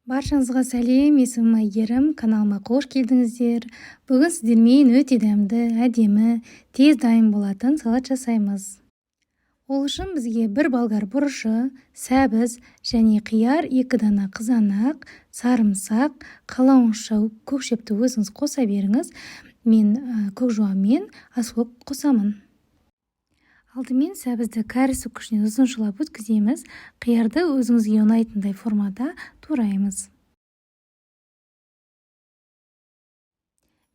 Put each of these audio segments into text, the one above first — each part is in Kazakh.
Баршаңызға сәлем, есімім Айгерім, каналыма қош келдіңіздер. Бүгін сіздермен өте дәмді, әдемі, тез дайын болатын салат жасаймыз. Ол үшін бізге бір болгар бұрышы, сәбіз және қияр, 2 дана қызанақ, сарымсақ, қалауыңызша көкшепті өзіңіз қоса беріңіз. Мен көкжуан мен аскөк қосамын. Алдымен сәбізді кәрі күшінен ұзыншылап өткіземіз. Қиярды өзіңізге ұнайтындай формада тураймыз.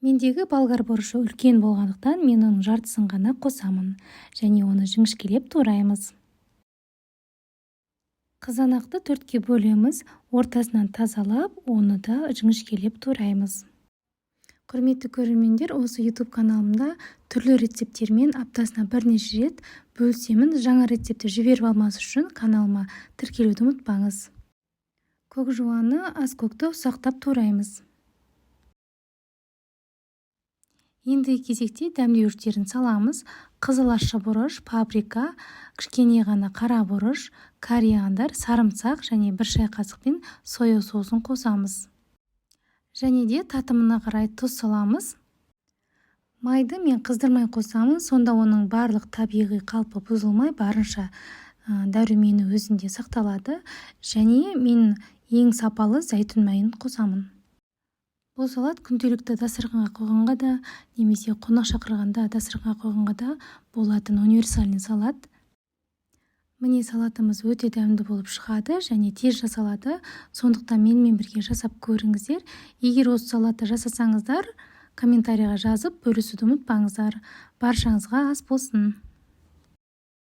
Мендегі болгар бұрышы үлкен болғандықтан мен оның жартысын ғана қосамын және оны жіңішкелеп тураймыз. Қызанақты 4-ке бөлеміз, ортасынан тазалап, оны да жіңішкелеп тураймыз. Құрметті көрермендер, осы YouTube каналымда түрлі рецепттермен аптасына бірнеше рет бөлісемін. Жаңа рецепті жіберіп алмас үшін каналыма тіркелуді ұмытпаңыз. Көкжуаны, аскөкті ұсақтап тураймыз. Енді кезекте дәмдеуіштерін саламыз. Қызыл ащы бұрыш, паприка, кішкене ғана қара бұрыш, кориандр, сарымсақ және 1 шай қасықпен соя соусын қосамыз. Және де татымына қарай тұз саламыз. Майды мен қыздырмай қосамын, сонда оның барлық табиғи қалпы бұзылмай, барынша дәрумені өзінде сақталады. Және мен ең сапалы зәйтүн майын қосамын. Бұл салат күнделікті дастарханға қойғанға да, немесе қонақ шақырғанда дастарханға қойғанға да болатын универсальный салат. Міне салатымыз өте дәмді болып шығады және тез жасалады. Сондықтан менімен бірге жасап көріңіздер. Егер осы салатты жасасаңыздар, комментарийға жазып бөлісуді ұмытпаңыздар. Баршаңызға ас болсын.